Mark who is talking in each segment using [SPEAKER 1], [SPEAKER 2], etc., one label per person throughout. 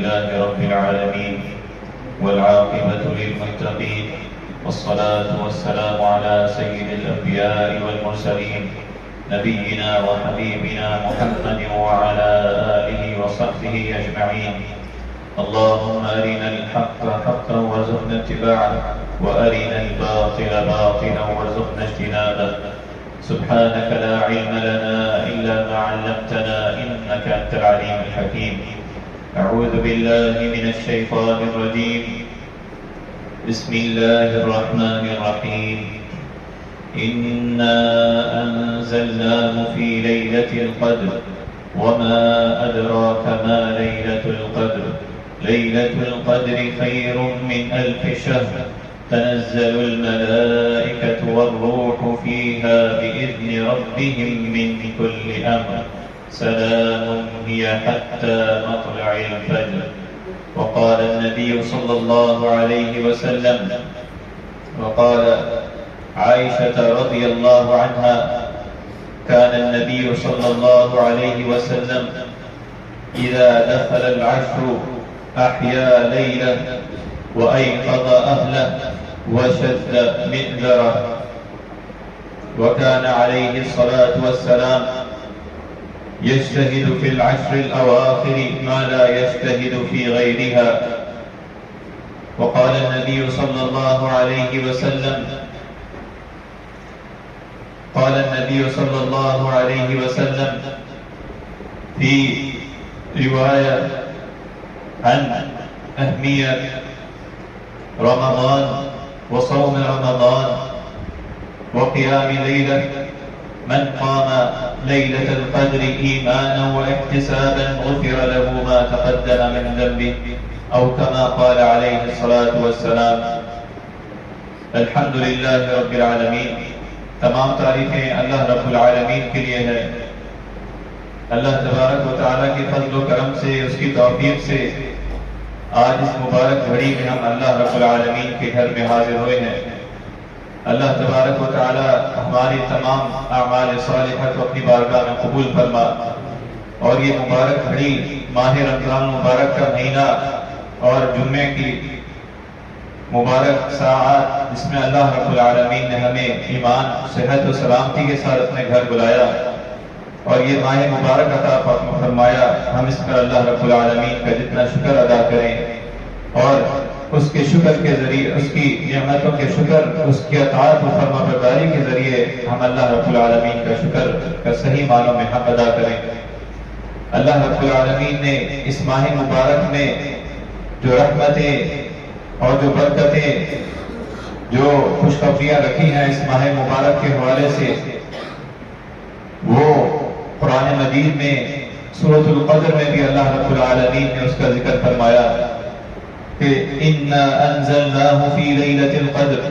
[SPEAKER 1] لله رب العالمين والعاقبة للمتقين والصلاة والسلام على سيد الأنبياء والمرسلين نبينا وحبيبنا محمد وعلى آله وصحبه أجمعين. اللهم أرنا الحق حقا وارزقنا اتباعه وأرنا الباطل باطلا وارزقنا اجتنابه. سبحانك لا علم لنا إلا ما علمتنا إنك أنت العليم الحكيم. أعوذ بالله من الشيطان الرجيم. بسم الله الرحمن الرحيم. إنا أنزلناه في ليلة القدر وما أدراك ما ليلة القدر. ليلة القدر خير من 1000 شهر. تنزل الملائكة والروح فيها بإذن ربهم من كل أمر. سلام هي حتى مطلع الفجر. وقال النبي صلى الله عليه وسلم وقال عائشة رضي الله عنها كان النبي صلى الله عليه وسلم إذا دخل العشر أحيا ليلة وأيقظ أهله وشد مئذره. وكان عليه الصلاة والسلام يجتهد في العشر الأواخر ما لا يجتهد في غيرها. وقال النبي صلى الله عليه وسلم قال النبي صلى الله عليه وسلم في رواية عن أهمية رمضان وصوم رمضان وقيام ليلة: من قام ليلة القدر إيمانا واحتسابا غفر له ما تقدم من ذنبه، أو كما قال عليه الصلاة والسلام. الحمد للہ رب العالمین. تمام تعریفیں اللہ رب العالمین کے لیے ہے. اللہ تبارک و تعالیٰ کے فضل و کرم سے، اس کی توفیق سے آج اس مبارک گھڑی میں ہم اللہ رب العالمین کے گھر میں حاضر ہوئے ہیں. اللہ تبارک و تعالی ہماری تمام اعمال صالحہ کو اپنی بارگاہ میں قبول فرما، اور یہ مبارک گھڑی ماہ رمضان مبارک کا مہینہ اور جمعے کی مبارک ساعات جس میں اللہ رب العالمین نے ہمیں ایمان، صحت و سلامتی کے ساتھ اپنے گھر بلایا اور یہ ماہ مبارک عطا فرمایا، ہم اس پر اللہ رب العالمین کا جتنا شکر ادا کریں اور اس کے شکر کے ذریعے، اس کی نعمتوں کے شکر، اس کی اطاعت و فرما برداری کے ذریعے ہم اللہ رب العالمین کا شکر کا صحیح معنوں میں حق ادا کریں. اللہ رب العالمین نے اس ماہ مبارک میں جو رحمتیں اور جو برکتیں، جو خوشخبریاں رکھی ہیں اس ماہ مبارک کے حوالے سے، وہ قرآن مجید میں سورۃ القدر میں بھی اللہ رب العالمین نے اس کا ذکر فرمایا کہ اِنَّا أَنزَلْنَاهُ فِي لَيْلَةِ الْقَدْرِ،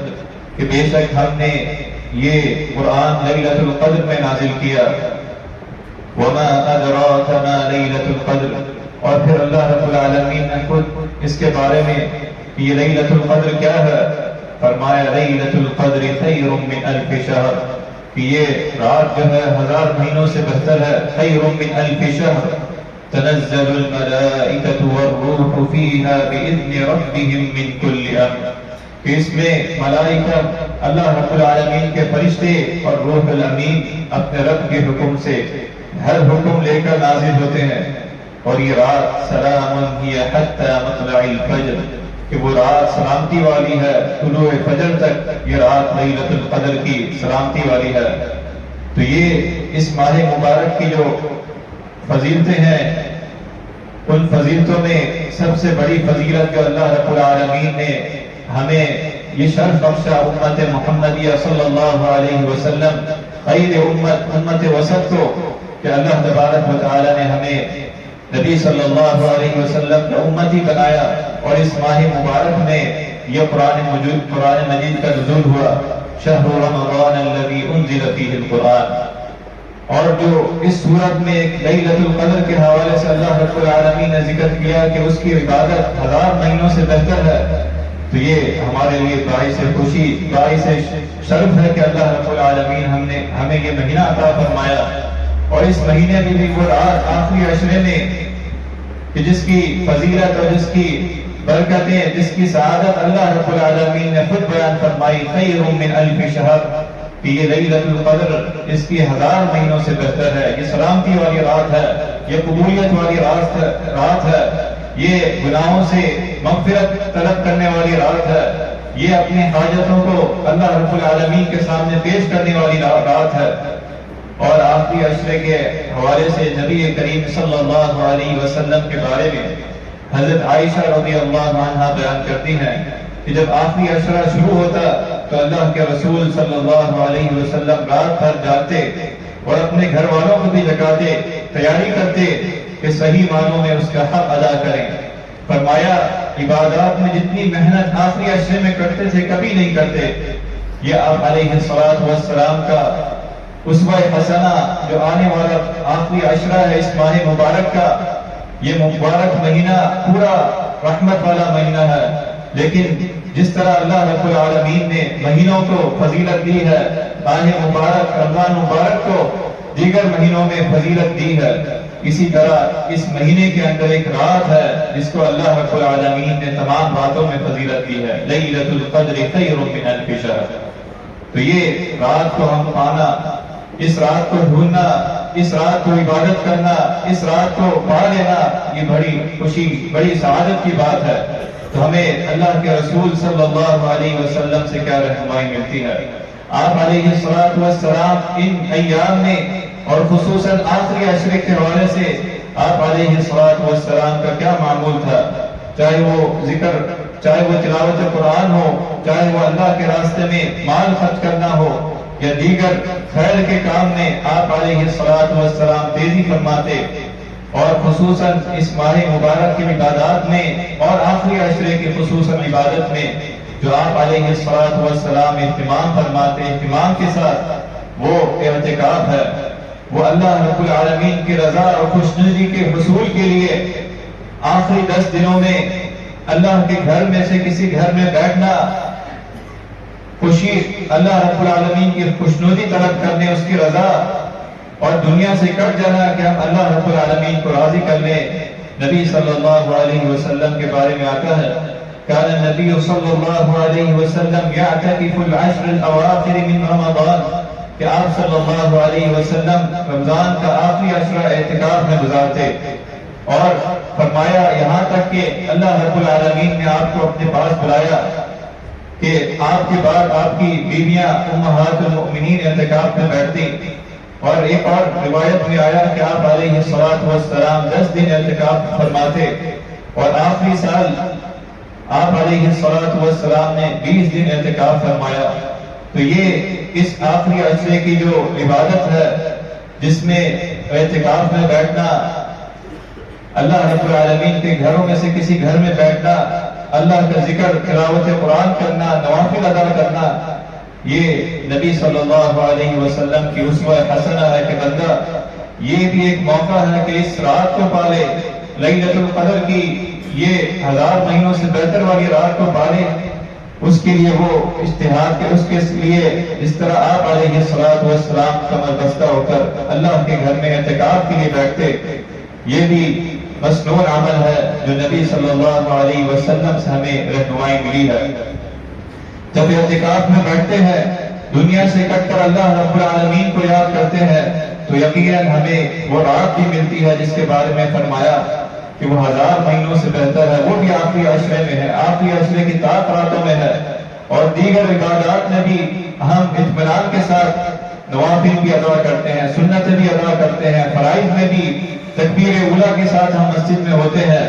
[SPEAKER 1] کہ بے شک ہم نے یہ قرآن لیلۃ القدر میں نازل کیا. وَمَا أَدْرَاكَ مَا لَيْلَةُ الْقَدْرِ، اور پھر اللہ رب العالمین نے خود اس کے بارے میں یہ لیلۃ القدر کیا ہے فرمایا: لیلۃ القدر خیر من 1000 شہر، کہ یہ رات جو ہے 1000 مہینوں سے بہتر ہے. خیر من 1000 شہر. تنزل الملائکۃ والروح فیہا بإذن ربہم من کل امر، کہ اس میں ملائکہ، اللہ رب العالمین کے فرشتے اور روح الامین اپنے رب کے حکم سے ہر حکم لے کر نازل ہوتے ہیں. اور یہ رات سلام ہی حتی مطلع الفجر، کہ وہ رات سلامتی والی ہے طلوع فجر تک. یہ رات لیلۃ القدر کی سلامتی والی ہے. تو یہ اس ماہ مبارک کی جو فضیلتیں ہیں، ان فضیلتوں میں سب سے بڑی فضیلت جو اللہ رب العالمین نے ہمیں یہ شرف بخشا امت محمدیہ صلی اللہ علیہ وسلم، خیر امت وسط کو، کہ اللہ تبارک و تعالی نے ہمیں نبی صلی اللہ علیہ وسلم کا امتی بنایا. اور اس ماہ مبارک میں یہ قرآن مجید کا نزول ہوا: شہر رمضان الذی انزل فیہ القرآن. اور جو اس صورت میں ایک لیلۃ القدر کے حوالے سے اللہ رب العالمین نے ذکر کیا کہ اس کی عبادت 1000 مہینوں سے بہتر ہے، تو یہ ہمارے لیے باعث خوشی، باعث شرف ہے کہ اللہ رب العالمین ہمیں یہ مہینہ عطا فرمایا. اور اس مہینے میں بھی وہ رات آخری عشرے میں کہ جس کی فضیلت اور جس کی برکتیں، جس کی سعادت اللہ رب العالمین نے خود بیان فرمائی، خیر من الف شہر، کہ یہ لیلۃ القدر اس کی 1000 مہینوں سے بہتر ہے، یہ سلامتی والی رات ہے، یہ قبولیت والی رات ہے، یہ گناہوں سے مغفرت طلب کرنے والی رات ہے، یہ اپنی حاجتوں کو اللہ رب العالمین کے سامنے پیش کرنے والی رات ہے۔ اور آخری عشرے کے حوالے سے نبی کریم صلی اللہ علیہ وسلم کے بارے میں حضرت عائشہ رضی اللہ عنہا بیان کرتی ہیں کہ جب آخری عشرہ شروع ہوتا تو اللہ کے رسول صلی اللہ علیہ وسلم رات بھر جاگتے اور اپنے گھر والوں کو بھی جگاتے، تیاری کرتے کہ صحیح معنوں میں اس کا حق ادا کریں۔ فرمایا عبادات میں جتنی محنت آخری عشرے میں کرتے تھے کبھی نہیں کرتے۔ یہ آپ علیہ السلام کا اسوہ حسنہ جو آنے والا آخری عشرہ ہے اس ماہ مبارک کا، یہ مبارک مہینہ پورا رحمت والا مہینہ ہے، لیکن جس طرح اللہ رب العالمین نے مہینوں کو فضیلت دی ہے، ماہ مبارک رمضان مبارک کو دیگر مہینوں میں فضیلت دی ہے، اسی طرح اس مہینے کے اندر ایک رات ہے جس کو اللہ رب العالمین نے تمام راتوں میں فضیلت دی ہے، لیلۃ القدر خیر من الف شہر۔ تو یہ رات کو ہم پانا، اس رات کو ڈھونڈنا، اس رات کو عبادت کرنا، اس رات کو پا لینا، یہ بڑی خوشی، بڑی سعادت کی بات ہے۔ تو ہمیں اللہ کے رسول صلی اللہ علیہ وسلم سے کیا رہنمائی ملتی ہے؟ آپ علیہ السلام ان ایام میں اور خصوصاً آخری عشرے کے حوالے سے آپ علیہ السلام کا کیا معمول تھا؟ چاہے وہ ذکر، چاہے وہ تلاوت قرآن ہو، چاہے وہ اللہ کے راستے میں مال خرچ کرنا ہو یا دیگر خیر کے کام میں آپ علیہ السلام تیزی فرماتے، اور خصوصاً اس ماہ مبارک کی عبادات میں اور آخری عشرے کی خصوصاً عبادت میں جو آپ علیہ السلام اہتمام فرماتے، اہتمام کے ساتھ وہ اعتکاف ہے، وہ اللہ رب العالمین کی رضا اور خوشنودی کے حصول کے لیے آخری 10 دنوں میں اللہ کے گھر میں سے کسی گھر میں بیٹھنا، خوشی، اللہ رب العالمین کی خوشنودی طلب کرنے، اس کی رضا، اور دنیا سے کٹ جانا کہ ہم اللہ رب العالمین کو راضی کر لیں۔ نبی صلی اللہ علیہ وسلم کے بارے میں آتا ہے، کان النبی صلی اللہ علیہ وسلم یعتکف العشر الاواخر من رمضان، کہ آپ صلی اللہ علیہ وسلم رمضان کا آخری عشرہ اعتکاف میں گزارتے، اور فرمایا یہاں تک کہ اللہ رب العالمین نے آپ کو اپنے پاس بلایا کہ آپ کے بعد آپ کی بیویاں امہات المؤمنین اعتکاف میں بیٹھتی، اور ایک اور روایت میں آیا کہ آپ علیہ السلام 10 دن اعتکاف فرماتے، اور آخری سال آپ علیہ السلام نے 20 دن اعتکاف فرمایا۔ تو یہ اس آخری عشرے کی جو عبادت ہے جس میں اعتکاف میں بیٹھنا، اللہ رب العالمین کے گھروں میں سے کسی گھر میں بیٹھنا، اللہ کا ذکر، تلاوت قرآن کرنا، نوافل ادا کرنا، یہ نبی صلی اللہ علیہ وسلم کی اسوہ حسنہ ہے کہ بندہ یہ بھی ایک موقع ہے کہ اس رات کو پالے، لیلۃ القدر کی یہ 1000 مہینوں سے بہتر والی رات کو پالے، اس کے لیے وہ اجتہاد کے، اس کے لیے جس طرح آپ علیہ السلام کمر بستہ ہو کر اللہ کے گھر میں اعتکاف کے لیے بیٹھتے، یہ بھی مسنون عمل ہے جو نبی صلی اللہ علیہ وسلم سے ہمیں رہنمائی ملی ہے۔ جب اعتکاف میں بیٹھتے ہیں، دنیا سے کٹ کر اللہ رب العالمین کو یاد کرتے ہیں، تو یقیناً ہمیں وہ رات بھی ملتی ہے جس کے بارے میں فرمایا کہ وہ 1000 مہینوں سے بہتر ہے، وہ بھی آخری عشرے میں ہے، آخری عشرے کی 7 راتوں میں ہے، اور دیگر عبادات میں بھی ہم اطمینان کے ساتھ نوافل بھی ادا کرتے ہیں، سنتیں بھی ادا کرتے ہیں، فرائض میں بھی تکبیر اولیٰ کے ساتھ ہم مسجد میں ہوتے ہیں۔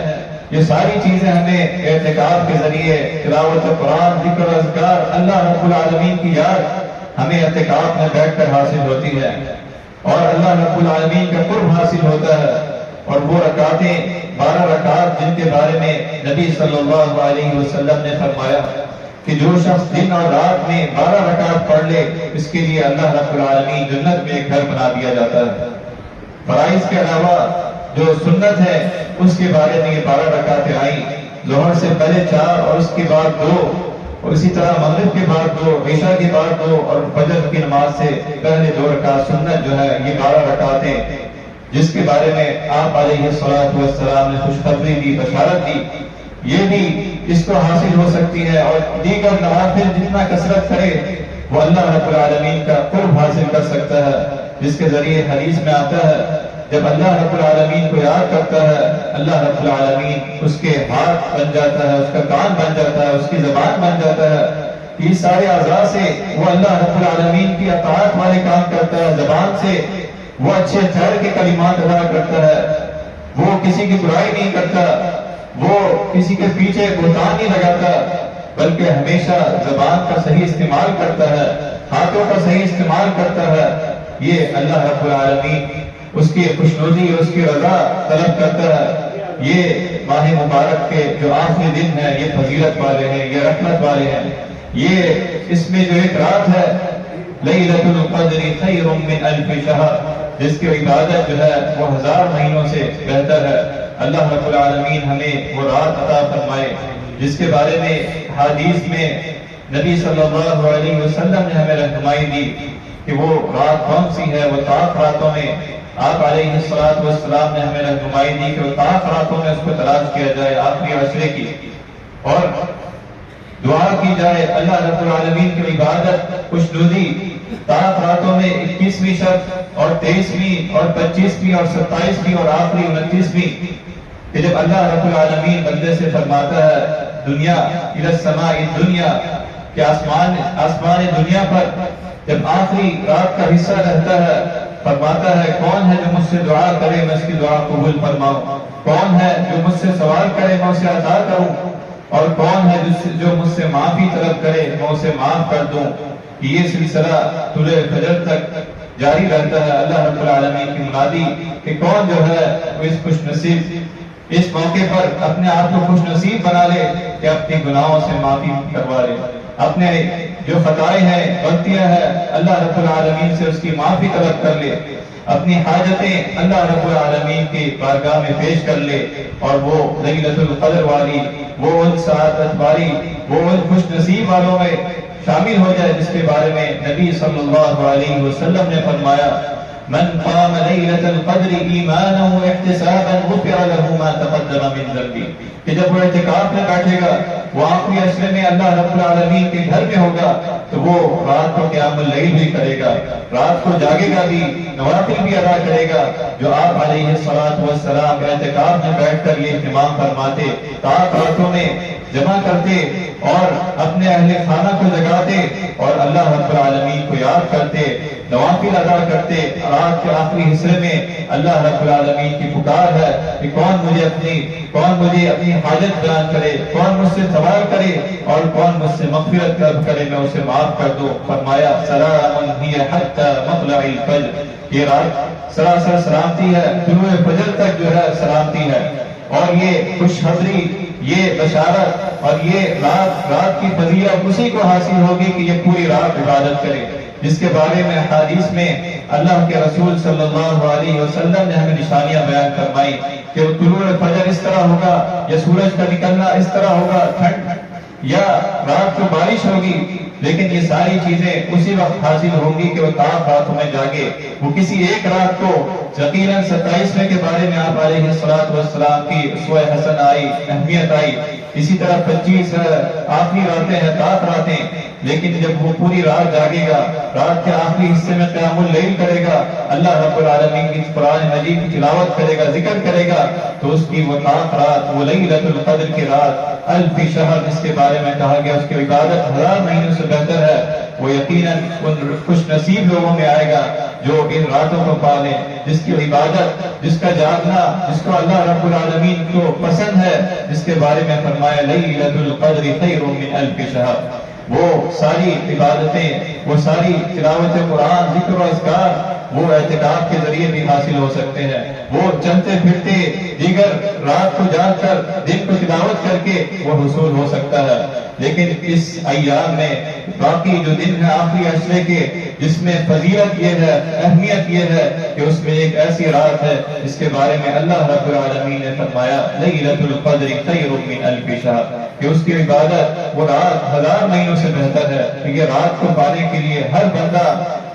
[SPEAKER 1] یہ ساری چیزیں ہمیں اعتکاف کے ذریعے، تلاوت قرآن، ذکر و اذکار، اللہ رب العالمین کی یاد ہمیں اعتکاف میں بیٹھ کر حاصل ہوتی ہے، اور اللہ رب العالمین کا قرب حاصل ہوتا ہے۔ اور وہ رکعتیں 12 رکعات جن کے بارے میں نبی صلی اللہ علیہ وسلم نے فرمایا کہ جو شخص دن اور رات میں 12 رکعت پڑھ لے، اس کے لیے اللہ رب العالمین جنت میں ایک گھر بنا دیا جاتا ہے۔ فرائض کے علاوہ جو سنت ہے اس کے بارے میں یہ 12 رکعتیں آئیں، ظہر سے پہلے 4 اور اس کے بعد 2، اور اسی طرح مغرب کے بعد 2، عشاء کے بعد 2، اور فجر کی نماز سے پہلے 2 رکعت سنت جو ہے، یہ 12 رکعتیں جس کے بارے میں آپ علیہ السلام نے خوشخبری دی، بشارت دی، یہ بھی اس کو حاصل ہو سکتی ہے، اور دیگر نوافل جتنا کثرت کرے وہ اللہ رب العالمین کا قرب حاصل کر سکتا ہے، جس کے ذریعے حدیث میں آتا ہے جب اللہ رب العالمین کو یاد کرتا ہے اللہ رب العالمین اس کے ہاتھ بن جاتا ہے، اس کا کان بن جاتا ہے، اس کی زبان بن جاتا ہے، یہ سارے اعضاء سے وہ اللہ رب العالمین کی اطاعت والے کام کرتا ہے، زبان سے وہ اچھے خیر کے کلمات ادا کرتا ہے، وہ کسی کی برائی نہیں کرتا، وہ کسی کے پیچھے بہتان نہیں لگاتا، بلکہ ہمیشہ زبان کا صحیح استعمال کرتا ہے، ہاتھوں کا صحیح استعمال کرتا ہے، یہ اللہ رب العالمین اس کی خوشنودی اور اس کی رضا طلب کرتا ہے۔ یہ ماہ مبارک کے جو آخری دن ہے یہ فضیلت والے ہیں، یہ رحمت والے ہیں، یہ اس میں جو ایک رات ہے لیلۃ القدر خیر من الف شہر، جس کی عبادت جو ہے وہ 1000 مہینوں سے بہتر ہے۔ اللہ رب العالمین ہمیں وہ رات عطا فرمائے جس کے بارے میں حدیث میں نبی صلی اللہ علیہ وسلم نے ہمیں رہنمائی دی کہ وہ رات کون سی ہے۔ وہ طاق راتوں میں آپ علیہ السلام نے ہمیں رہنمائی دی کہ وہ طاق راتوں میں اس کو تلاش کیا جائے، آخری عشرے کی، اور دعا کی جائے، اللہ رب العالمین کی عبادت خوشنودی طاق راتوں میں 21ویں شب اور 23ویں اور 25ویں اور 27ویں اور آخری 29ویں، کہ جب اللہ رب العالمین بندے سے فرماتا ہے دنیا الی السماء الدنیا، کہ آسمان دنیا پر جب آخری رات کا حصہ رہتا ہے فرماتا ہے کون ہے جو مجھ سے دعا کرے میں اس کی دعا قبول فرماؤں، کون ہے جو مجھ سے سوال کرے میں اسے عطا کروں، اور کون ہے جو مجھ سے معافی طلب کرے میں اسے معاف کر دوں۔ یہ سلسلہ طلوع فجر تک جاری رہتا ہے۔ اللہ رب العالمین کی منادی کہ کون جو ہے وہ اس خوش نصیب اس موقع پر اپنے آپ کو خوش نصیب بنا لے کہ اپنے گناہوں سے معافی کروا لے، اپنے جو خطائیں ہیں غلطیاں ہیں اللہ رب العالمین سے اس کی معافی طلب کر لے، اپنی حاجتیں اللہ رب العالمین کی بارگاہ میں پیش کر لے، اور وہ لیلۃ القدر والی، وہ ان سعادت والی، وہ ان خوش نصیب والوں میں شامل ہو جائے جس کے بارے میں نبی صلی اللہ علیہ وسلم نے فرمایا من قام لیلۃ القدر ایمانا واحتسابا غفر له ما تقدم من ذنبه، کہ جب وہ اعتکاف میں بیٹھے گا، وہ آخری عشرے میں اللہ رب العالمین کے گھر میں ہوگا، تو وہ رات کو قیام اللیل بھی کرے گا، رات کو جاگے گا بھی، نوافل بھی ادا کرے گا، جو آپ علیہ السلام اعتکاف میں بیٹھ کر یہ اہتمام فرماتے، طاق راتوں میں جمع کرتے اور اپنے اہل خانہ کو جگاتے اور اللہ رب العالمین کو یاد کرتے، نوافل ادا کرتے۔ رات کے آخری حصے میں اللہ رب العالمین کی پکار ہے کہ کون مجھے اپنی حاجت بیان کرے، کون مجھ سے سوال کرے اور کون مجھ سے مغفرت طلب کرے میں اسے معاف کر دوں۔ فرمایا سلام ہی حتی مطلع الفجر، یہ رات سراسر سلامتی ہے، طلوع فجر تک جو ہے سلامتی ہے، اور یہ خوشخبری، یہ بشارت اور یہ رات کی فضیلت اسی کو حاصل ہوگی کہ یہ پوری رات عبادت کرے، جس کے بارے میں حدیث میں اللہ کے رسول صلی اللہ علیہ وسلم نے ہمیں نشانیاں بیان فرمائی کہ طلوع فجر اس طرح ہوگا، یا سورج کا نکلنا اس طرح ہوگا، ٹھنڈ یا رات کو بارش ہوگی، لیکن یہ ساری چیزیں اسی وقت حاصل ہوں گی کہ وہ طاق راتوں میں جاگے۔ وہ کسی ایک رات کو یقیناً 27ویں کے بارے میں آپ علیہ السلام کی اسوہ حسن آئی، اہمیت آئی، اسی طرح 25 آخری راتیں ہیں، طاق راتیں، لیکن جب وہ پوری رات جاگے گا، رات کے آخری حصے میں قیام اللیل کرے گا، اللہ رب العالمین کی قرآن مجید کی تلاوت کرے گا، ذکر کرے گا، تو اس کی وہ طاق رات، وہ لیلۃ القدر کی رات، الف شہر جس کے بارے میں کہا گیا اس کی عبادت 1000 مہینوں سے بہتر ہے، وہ یقیناً ان خوش نصیب لوگوں میں آئے گا جو ان راتوں کو پالیں، جس کی عبادت، جس کا جاگنا، جس کو اللہ رب العالمین کو پسند ہے، جس کے بارے میں فرمایا لیلۃ القدر خیر من الف شہر۔ وہ ساری عبادتیں، وہ ساری تلاوت قرآن، ذکر و اذکار، وہ اعتکاف کے ذریعے بھی حاصل ہو سکتے ہیں، وہ چلتے پھرتے دیگر رات کو جاگ کر دن کو تلاوت کر کے وہ حصول ہو سکتا ہے۔ لیکن اس ایام میں باقی جو دن ہے آخری عشرے کے، جس میں فضیلت یہ ہے، اہمیت یہ ہے کہ اس میں ایک ایسی رات ہے جس کے بارے میں اللہ رب العالمین نے فرمایا لیلۃ القدر خیر من الف شہر، کہ اس کی عبادت وہ رات 1000 مہینوں سے بہتر ہے۔ یہ رات کو پانے کے لیے ہر بندہ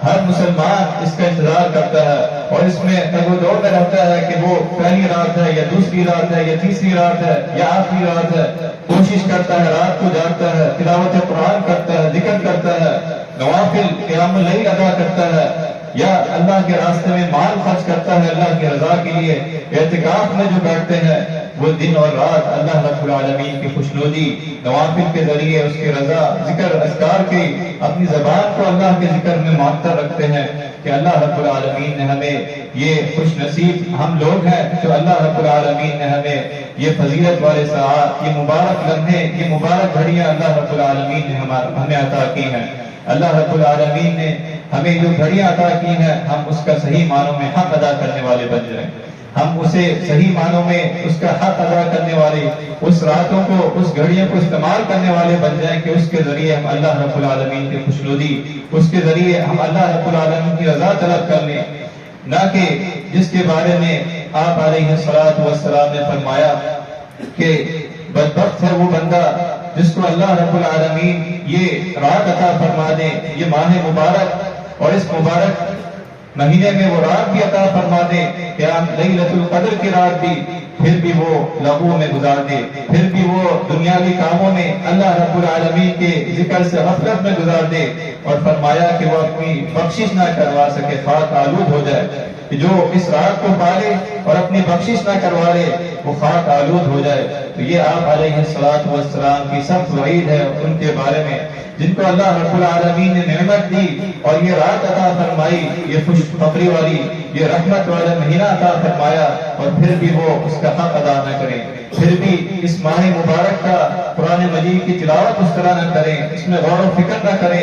[SPEAKER 1] ہر مسلمان اس کا انتظار کرتا ہے اور اس میں تگ و دو میں رہتا ہے کہ وہ پہلی رات ہے یا دوسری رات ہے یا تیسری رات ہے یا آخری رات ہے. کوشش کرتا ہے، رات کو جاگتا ہے، تلاوت قرآن کرتا ہے، ذکر کرتا ہے، نوافل قیام اللیل ادا کرتا ہے، یا اللہ کے راستے میں مال خرچ کرتا ہے اللہ کی رضا کے لیے. اعتکاف میں جو بیٹھتے ہیں وہ دن اور رات اللہ رب العالمین کی خوشنودی نوافل کے ذریعے اس کی رضا ذکر اذکار کی اپنی زبان کو اللہ کے ذکر میں معطر رکھتے ہیں کہ اللہ رب العالمین نے ہمیں یہ خوش نصیب ہم لوگ ہیں جو اللہ رب العالمین نے ہمیں یہ فضیلت والے ساعات، یہ مبارک لمحے، یہ مبارک گھڑیاں اللہ رب العالمین نے ہمیں عطا کی ہیں. اللہ رب العالمین نے ہمیں جو گھڑیاں عطا کی ہیں ہم اس کا صحیح معنوں میں حق ادا کرنے والے بن جائیں. ہم اسے صحیح معنوں میں اس کا حق ادا کرنے والے، اس راتوں کو، اس گھڑیوں کو استعمال کرنے والے بن جائیں کہ اس کے ذریعے ہم اللہ رب العالمین کی خوشنودی، اس کے ذریعے ہم اللہ رب العالمین کی رضا طلب کر لیں. نہ کہ جس کے بارے میں آپ علیہ الصلوۃ والسلام نے فرمایا کہ بدبخت ہے وہ بندہ جس کو اللہ رب العالمین یہ رات عطا فرما دے، یہ ماہ مبارک اور اس مبارک مہینے میں وہ رات بھی عطا فرما دے کہ لیلۃ القدر کی رات بھی، پھر بھی وہ لغو میں گزار دے، پھر بھی وہ دنیاوی کاموں میں اللہ رب العالمین کے ذکر سے غفلت میں گزار دے، اور فرمایا کہ وہ اپنی بخشش نہ کروا سکے، خاک آلود ہو جائے. کہ جو اس رات کو پالے اور اپنی بخشش نہ کروا لے وہ خاک آلود ہو جائے. تو یہ آپ علیہ الصلوۃ والسلام کی سخت وعید ہے ان کے بارے میں جن کو اللہ رب العالمین نے نعمت دی اور یہ رات عطا فرمائی، یہ خوش خبری والی، یہ رحمت والا مہینہ عطا فرمایا، اور پھر بھی وہ اس کا حق ادا نہ کریں، پھر بھی اس ماہ مبارک کا قرآن مجید کی تلاوت اس طرح نہ کریں، اس میں غور و فکر نہ کریں،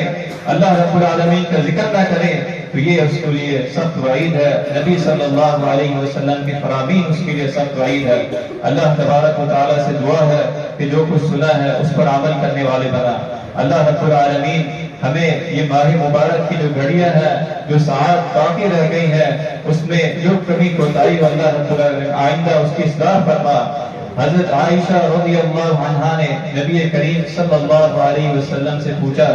[SPEAKER 1] اللہ رب العالمین کا ذکر نہ کریں. تو یہ اس کے لیے سخت وعید ہے. نبی صلی اللہ علیہ وسلم کی فرامین اس کے لیے سخت وعید ہے. اللہ تبارک و تعالیٰ سے دعا ہے کہ جو کچھ سنا ہے اس پر عمل کرنے والے بنا. اللہ رب العالمین ہمیں یہ ماہ مبارک کی جو گھڑیاں ہیں، جو ساعات باقی رہ گئی ہیں، اس میں جو کمی کوتاہی اللہ رب العالمین آئندہ اس کی اصلاح فرما. حضرت عائشہ رضی اللہ عنہا نے نبی کریم صلی اللہ علیہ وسلم سے پوچھا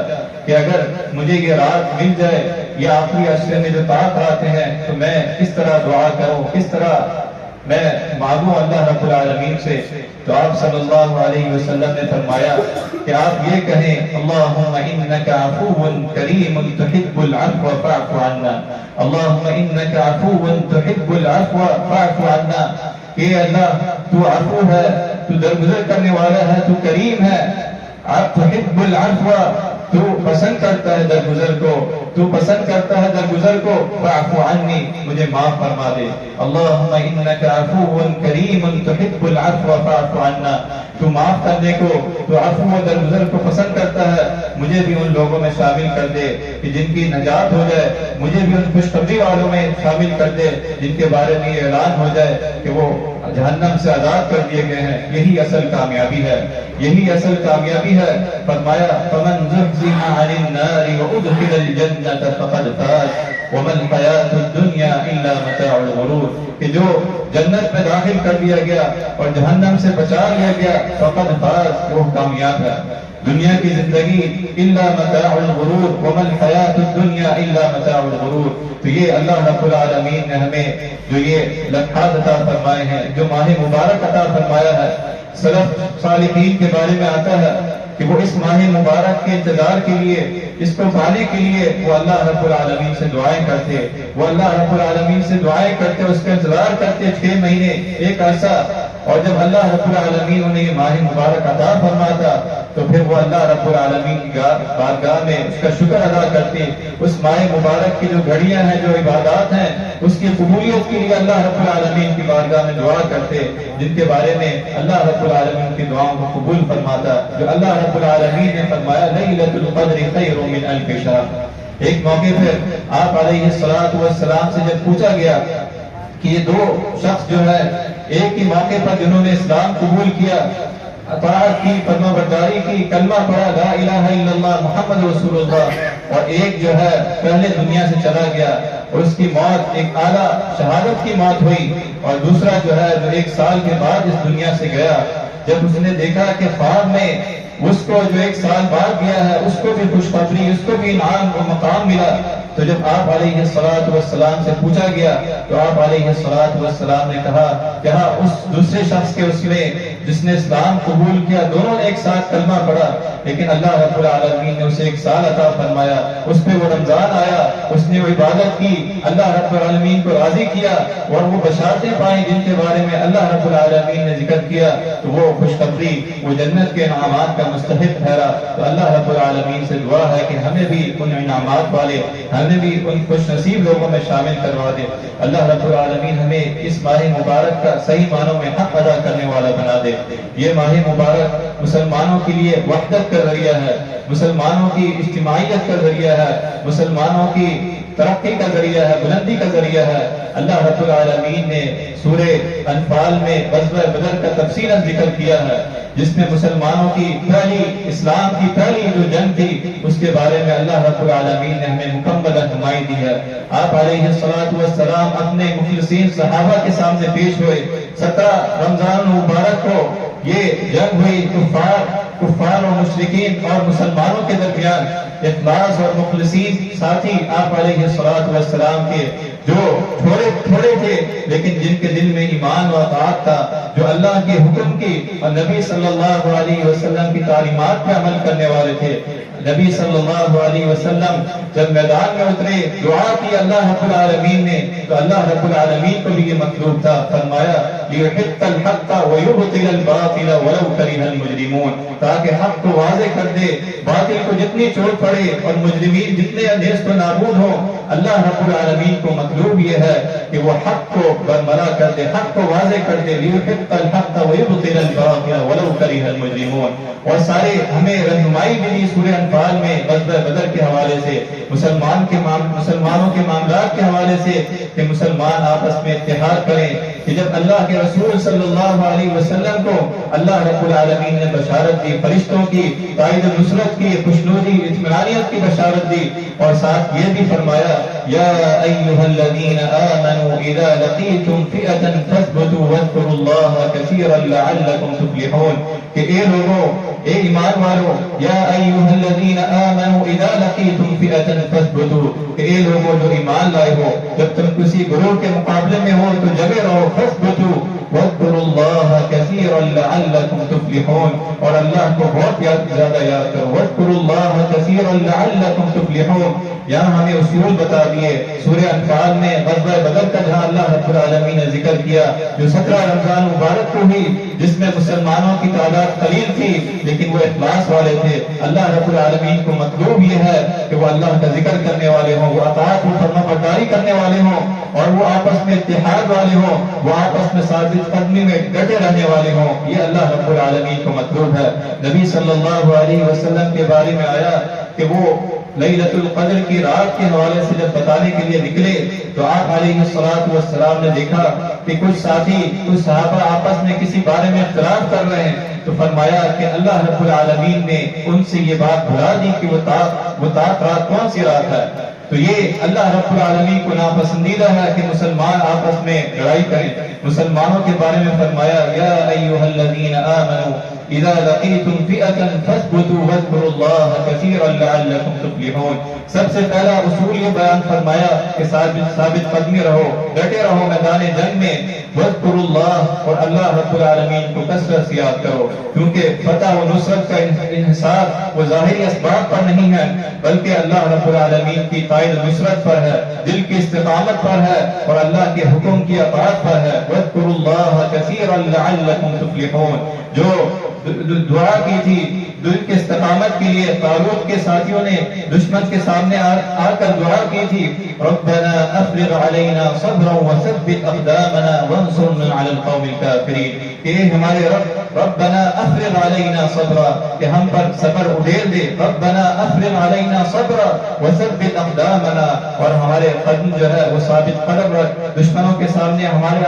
[SPEAKER 1] کہ اگر مجھے یہ رات مل جائے یا آخری عشرے میں جو طاعت آتے ہیں تو میں کس طرح دعا کروں، کس طرح میں مانگوں اللہ رب العالمین سے. تو آپ صلی اللہ علیہ وسلم نے فرمایا کہ آپ یہ کہیں اللہم انکا عفو کریم تحب العفو فاعف عنا، اللہم انکا عفو تحب العفو فاعف عنا. کہ اللہ تو عفو ہے، تو درگزر کرنے والا ہے، تو کریم ہے. آپ تحب العفو، تو پسند کرتا ہے درگزر کو، تو پسند کرتا ہے درگزر کو. فاعف عنی، مجھے معاف فرما دے. اللہم انکا عفو کریم تحب العفو فاعف عنا. تو معاف کرنے کو، تو عفو و درگزر کو پسند کرتا ہے، مجھے بھی ان لوگوں میں شامل کر دے کہ جن کی نجات ہو جائے، مجھے بھی ان خوشخبری والوں میں شامل کر دے جن کے بارے میں یہ اعلان ہو جائے کہ وہ جہنم سے آزاد کر دیے گئے ہیں. یہی اصل کامیابی ہے، یہی اصل کامیابی ہے. فرمایا فمن زحزح عن النار وادخل الجنة فقد فاز وما الحیاة الدنیا الا متاع الغرور. کہ جو جنت میں داخل کر دیا گیا اور جہنم سے بچا لیا گیا فقد فاز، وہ کامیاب ہے. دنیا کی زندگی الا متاع الغرور وما الحیاة الدنیا الا متاع الغرور. تو یہ اللہ رب العالمین نے ہمیں جو یہ لمحات عطا فرمائے ہیں، جو ماہ مبارک عطا فرمایا ہے، سلف صالحین کے بارے میں آتا ہے کہ وہ اس ماہ مبارک کے انتظار کے لیے، اس کو پانے کے لیے وہ اللہ رب العالمین سے دعائیں کرتے، وہ اللہ رب العالمین سے دعائیں کرتے، اس کا انتظار کرتے 6 مہینے، ایک عرصہ. اور جب اللہ رب العالمین انہیں یہ ماہ مبارک عطا فرماتا تو پھر وہ اللہ رب العالمین کی بارگاہ میں اس کا شکر ادا کرتے. اس ماہ مبارک کی جو گھڑیاں ہیں، جو عبادات ہیں، اس کی قبولیت کے لیے اللہ رب العالمین کی بارگاہ میں دعا کرتے، جن کے بارے میں اللہ رب العالمین کی دعاؤں کو قبول فرماتا. جو اللہ رب العالمین نے فرمایا لیلۃ القدر خیر من الف شہر. ایک موقع پر آپ علیہ الصلوۃ والسلام سے جب پوچھا گیا کہ یہ 2 شخص جو ہے ایک ہی موقع پر جنہوں نے اسلام قبول کیا، اطاعت کی، فرما برداری کی، کلمہ پڑھا لا الہ الا اللہ محمد رسول اللہ، اور ایک جو ہے پہلے دنیا سے چلا گیا اور اس کی موت ایک اعلیٰ شہادت کی موت ہوئی، اور دوسرا جو ہے جو 1 سال کے بعد اس دنیا سے گیا. جب اس نے دیکھا کہ خواب میں اس کو جو 1 سال بعد گیا ہے اس کو بھی خوشخبری، اس کو بھی انعام و مقام ملا، تو جب آپ علیہ السلام سے پوچھا گیا تو آپ علیہ السلام نے کہا کہ ہاں اس دوسرے شخص کے اس میں جس نے اسلام قبول کیا دونوں نے ایک ساتھ کلمہ پڑھا، لیکن اللہ رب العالمین نے اسے 1 سال عطا فرمایا، اس پہ وہ رمضان آیا، اس نے وہ عبادت کی، اللہ رب العالمین کو راضی کیا اور وہ بشارتیں پائیں جن کے بارے میں اللہ رب العالمین نے ذکر کیا، تو وہ خوشخبری، وہ جنت کے انعامات کا مستحق ٹھہرا۔ تو اللہ رب العالمین سے دعا ہے کہ ہمیں بھی ان انعامات والے، ہمیں بھی ان خوش نصیب لوگوں میں شامل کروا دے۔ اللہ رب العالمین ہمیں اس ماہ مبارک کا صحیح معنوں میں حق ادا کرنے والا بنا دے۔ یہ ماہ مبارک مسلمانوں کے لیے وحدت کا ذریعہ ہے، مسلمانوں کی اجتماعیت کا ذریعہ ہے، مسلمانوں کی ترقی کا ذریعہ ہے، بلندی کا ذریعہ ہے۔ اللہ رب العالمین نے سورہ انفال میں غزوہ بدر کا تفصیلا ذکر کیا ہے، جس میں مسلمانوں کی پہلی، اسلام کی پہلی جو جنگ تھی اس کے بارے میں اللہ رب العالمین نے ہمیں مکمل رہنمائی دی ہے۔ آپ علیہ السلام اپنے مخلصین صحابہ کے سامنے پیش ہوئے۔ 17 رمضان مبارک کو یہ جنگ ہوئی کفار و مشرکین اور مسلمانوں کے درمیان۔ اخلاص اور مخلصین ساتھی آپ علیہ السلام کے جو تھوڑے تھے لیکن جن کے دل میں ایمان و اطاعت تھا، جو اللہ کے حکم کی اور نبی صلی اللہ علیہ وسلم کی تعلیمات پہ عمل کرنے والے تھے۔ نبی صلی اللہ علیہ وسلم جب میدان میں اترے، دعا کی اللہ رب العالمین نے، تو اللہ رب العالمین کو بھی یہ مطلوب تھا، فرمایا لِيُحِقَّ الْحَقَّ وَيُبْطِلَ الْبَاطِلَ وَلَوْ كَرِهَ الْمُجْرِمُونَ، تاکہ حق کو واضح کر دے، باطل کو جتنی چوٹ پڑے اور مجرمین جتنے نیست و نابود ہوں۔ اللہ رب العالمین کو مطلوب یہ ہے کہ وہ حق کو برملا کر دے، حق کو واضح کر دے، لِيُحِقَّ الْحَقَّ وَيُبْطِلَ الْبَاطِلَ وَلَوْ كَرِهَ الْمُجْرِمُونَ۔ اور سارے ہمیں رہنمائی ملی سورہ انفال میں غزوہ بدر کے حوالے سے، مسلمانوں کے معاملات کے حوالے سے، کہ مسلمان آپس میں اتحاد کریں، کہ جب اللہ کے رسول صلی اللہ علیہ وسلم کو اللہ رب العالمین نے بشارت دی، فرشتوں کی تائید نصرت کی، خوشنودی، اطمینانیت کی بشارت دی، اور ساتھ یہ بھی فرمایا یا ایھا الذین آمنوا اذا لقیتم فئۃ فاثبتوا واذکروا اللہ کثیرا لعلکم تفلحون، کہ اے لوگوں، اے ایمان والو، یا ایھا الذین آمنوا اذا لقیتم فئۃ فاثبتوا، کہ اے لوگوں جو ایمان لائے ہو، جب تم کسی گروہ کے مقابلے میں ہو تو جگے رہو، فاثبتوا واذکروا اللہ کثیرا لعلکم تفلحون، اور اللہ کو بہت زیادہ یاد کرو، واذکروا اللہ کثیرا لعلکم تفلحون۔ یہاں ہمیں اصول بتا دیے سورہ انفال میں غزوہ بدر کا، جہاں اللہ رب العالمین نے ذکر کیا، جو 17 رمضان مبارک کو ہوئی، جس میں مسلمانوں کی تعداد قلیل تھی لیکن وہ اخلاص والے تھے۔ اللہ رب العالمین کو مطلوب یہ ہے کہ وہ اللہ کا ذکر کرنے والے ہوں، وہ اطاعت و فرما برداری کرنے والے ہوں، اور وہ آپس میں اتحاد والے ہوں، وہ آپس میں ثابت قدمی میں ڈٹے رہنے والے ہوں۔ یہ اللہ رب العالمین کو مطلوب ہے۔ نبی صلی اللہ علیہ وسلم کے بارے میں آیا کہ وہ لیلۃ القدر کی رات کے حوالے سے جب بتانے کے لیے نکلے تو آپ علیہ السلام نے دیکھا کہ کچھ ساتھی، کچھ صحابہ آپس میں کسی بارے میں اختلاف کر رہے ہیں، تو فرمایا کہ اللہ رب العالمین نے ان سے یہ بات بھلا دی کہ وہ تاک رات کون سی رات ہے۔ تو یہ اللہ رب العالمین کو ناپسندیدہ ہے کہ مسلمان آپس میں لڑائی کریں۔ مسلمانوں کے بارے میں فرمایا یا ایھا الذین آمنوا اذا لقیتم فئۃ فاثبتوا واذکروا اللہ کثیرا لعلکم تفلحون۔ سب سے پہلا اصول یہ بیان فرمایا کہ ثابت قدمی رہو، ڈٹے رہو میدان جنگ میں، واذکروا اللہ، اور اللہ رب العالمین کو کثرت سے یاد کرو، کیونکہ فتح و نصرت کا انحصار وہ ظاہری اسباب پر نہیں ہے بلکہ اللہ رب العالمین کی تائید نصرت پر ہے، دل کی استقامت پر ہے، اور اللہ کے حکم کی اطاعت پر ہے۔ واذکروا اللہ کثیرا لعلکم تفلحون۔ جو دعا کی تھی دل کی استقامت کے لیے، طالوت کے ساتھیوں نے دشمن کے سامنے آ کر دعا کی تھی، ربنا افرغ علینا صبرا وثبت اقدامنا وانصرنا علی القوم الکافرین، کہ ہمارے ربنا افرغ علینا صبرا، کہ ہم پر صبر ادھیل دے، ربنا افرغ علینا صبرا وثبت اقدامنا، اور ہمارے قدم جو ہے وہ ثابت قدم رکھ، دشمنوں کے سامنے ہمارے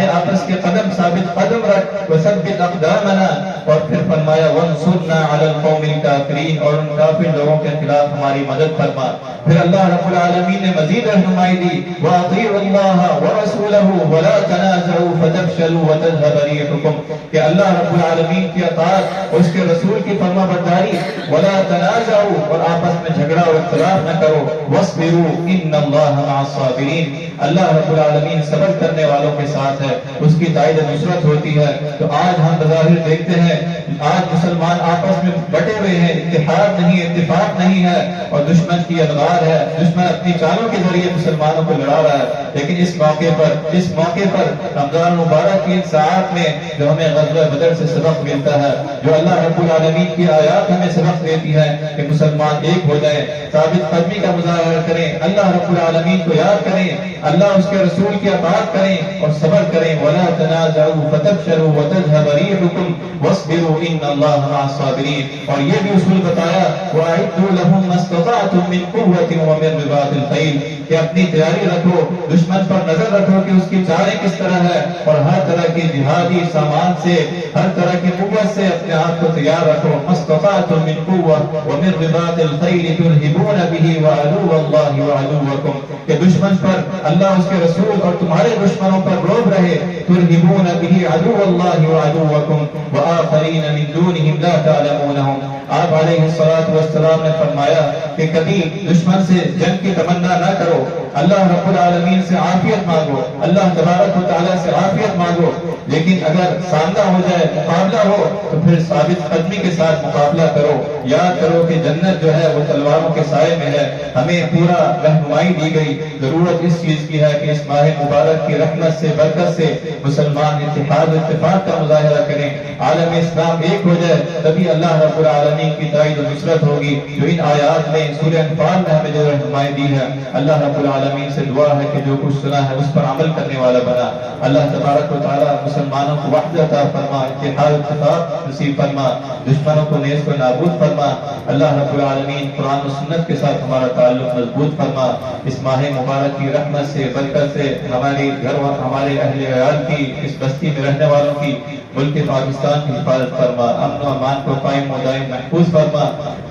[SPEAKER 1] آپس کے قدم ثابت قدم رکھ، وثبت اقدامنا، اور پھر فرمایا وانصرنا علی القوم الکافرین، اور ان کافر لوگوں کے خلاف ہماری مدد فرما۔ پھر اللہ رب العالمین نے مزید رہنمائی دی، واطیعوا اللہ ورسولہ ولا تنازعوا فتفشلوا وتذهب ريحکم، کہ اللہ رب العالمین کی اطاعت، اس کے رسول کی فرما برداری، ولا تنازعوا، اور آپس میں جھگڑا اور اختلاف نہ کرو، واصبروا ان اللہ مع الصابرین، اللہ رب العالمین صبر کرنے والوں کے ساتھ ہے، اس کی تائید نصرت ہوتی ہے۔ تو آج ہم بظاہر دیکھتے ہیں آج مسلمان آپس میں بٹے ہوئے ہیں، اتحاد نہیں، اتفاق نہیں ہے، اور دشمن کی ادوار ہے، دشمن اپنی چالوں کے ذریعے مسلمانوں کو لڑا رہا ہے۔ لیکن اس موقع پر رمضان مبارک کی ان ساعات میں جو ہمیں غزوہ بدر سے سبق ملتا ہے، جو اللہ رب العالمین کی آیات ہمیں سبق دیتی ہے کہ مسلمان ایک ہو جائیں، ثابت قدمی کا مظاہرہ کریں، اللہ رب العالمین کو یاد کریں، اللہ اس کے رسول کی اطاعت کریں اور صبر کریں۔ وَلَا تَنَازَعُوا فَتَفْشَلُوا وَتَذْهَبَ رِيحُكُمْ وَاصْبِرُوا إِنَّ اللَّهَ مَعَ الصَّابِرِينَ، اور یہ بھی اصول بتایا وَأَعِدُّوا لَهُم مَّا اسْتَطَعْتُم مِّن قُوَّةٍ وَمِن رِّبَاطِ الْخَيْلِ، کہ اپنی تیاری رکھو، دشمن پر نظر رکھو کہ اس کی چالیں کس طرح ہے، اور ہر طرح کی جہادی سامان سے، ہر طرح کی قوت سے اپنے آپ کو تیار رکھو۔ مَّا اسْتَطَعْتُم مِّن قُوَّةٍ وَمِن رِّبَاطِ الْخَيْلِ تُرْهِبُونَ بِهِ وَعَدُوَّ اللَّهِ وَعَدُوَّكُمْ، کہ دشمن پر اللہ اس کے رسول اور تمہارے دشمنوں پر روب رہے، تُرْهِبُونَ بِهِ عَدُوَّ اللَّهِ وَعَدُوَّكُمْ وَآخَرِينَ مِن دُونِهِمْ لَا تَعْلَمُونَهُمْ۔ آپ علیہ الصلوٰۃ نے فرمایا کہ کبھی دشمن سے جنگ کی تمنا نہ کرو، اللہ رب العالمین سے عافیت مانگو، اللہ تبارک و تعالیٰ سے عافیت مانگو، لیکن اگر سامنا ہو جائے، مقابلہ ہو، تو پھر ثابت قدمی کے ساتھ مقابلہ کرو۔ یاد کرو کہ جنت جو ہے وہ تلواروں کے سائے میں ہے، ہمیں پورا رہنمائی دی گئی۔ ضرورت اس چیز کی ہے کہ اس ماہ مبارک کی رحمت سے، برکت سے مسلمان اتحاد و اتفاق کا مظاہرہ کریں، عالم اسلام ایک ہو جائے، تبھی اللہ رب العالمین کی تائید و نصرت ہوگی۔ جو ان آیات میں سورہ انفال میں ہمیں جو رہنمائی دی ہے، اللہ رب العالمین سے دعا ہے کہ جو کچھ سنا ہے اس پر عمل کرنے والا بنا۔ اللہ تبارک و تعالیٰ مسلمانوں کو وحدت عطا فرما، اتحاد و اتفاق نصیب فرما، دشمنوں کو نیز کو نابود فرما۔ اللہ رب العالمین قرآن و سنت کے ساتھ ہمارا تعلق مضبوط فرما۔ اس ماہ مبارک کی رحمت سے، برکت سے ہمارے گھر، ہمارے اہل عیال کی، اس بستی میں رہنے والوں کی، ملک پاکستان کی حفاظت فرما، امن و امان کو قائم و دائم محفوظ فرما،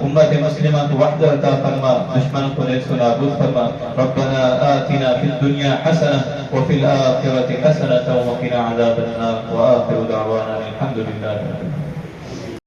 [SPEAKER 1] امت مسلمہ کو وحدت عطا فرما، دشمنوں کو نیز کو نابود فرما۔ ربنا آتنا فی الدنیا حسنہ وفی الآخرۃ حسنۃ وقنا عذاب النار، وآخر دعوانا الحمد للہ۔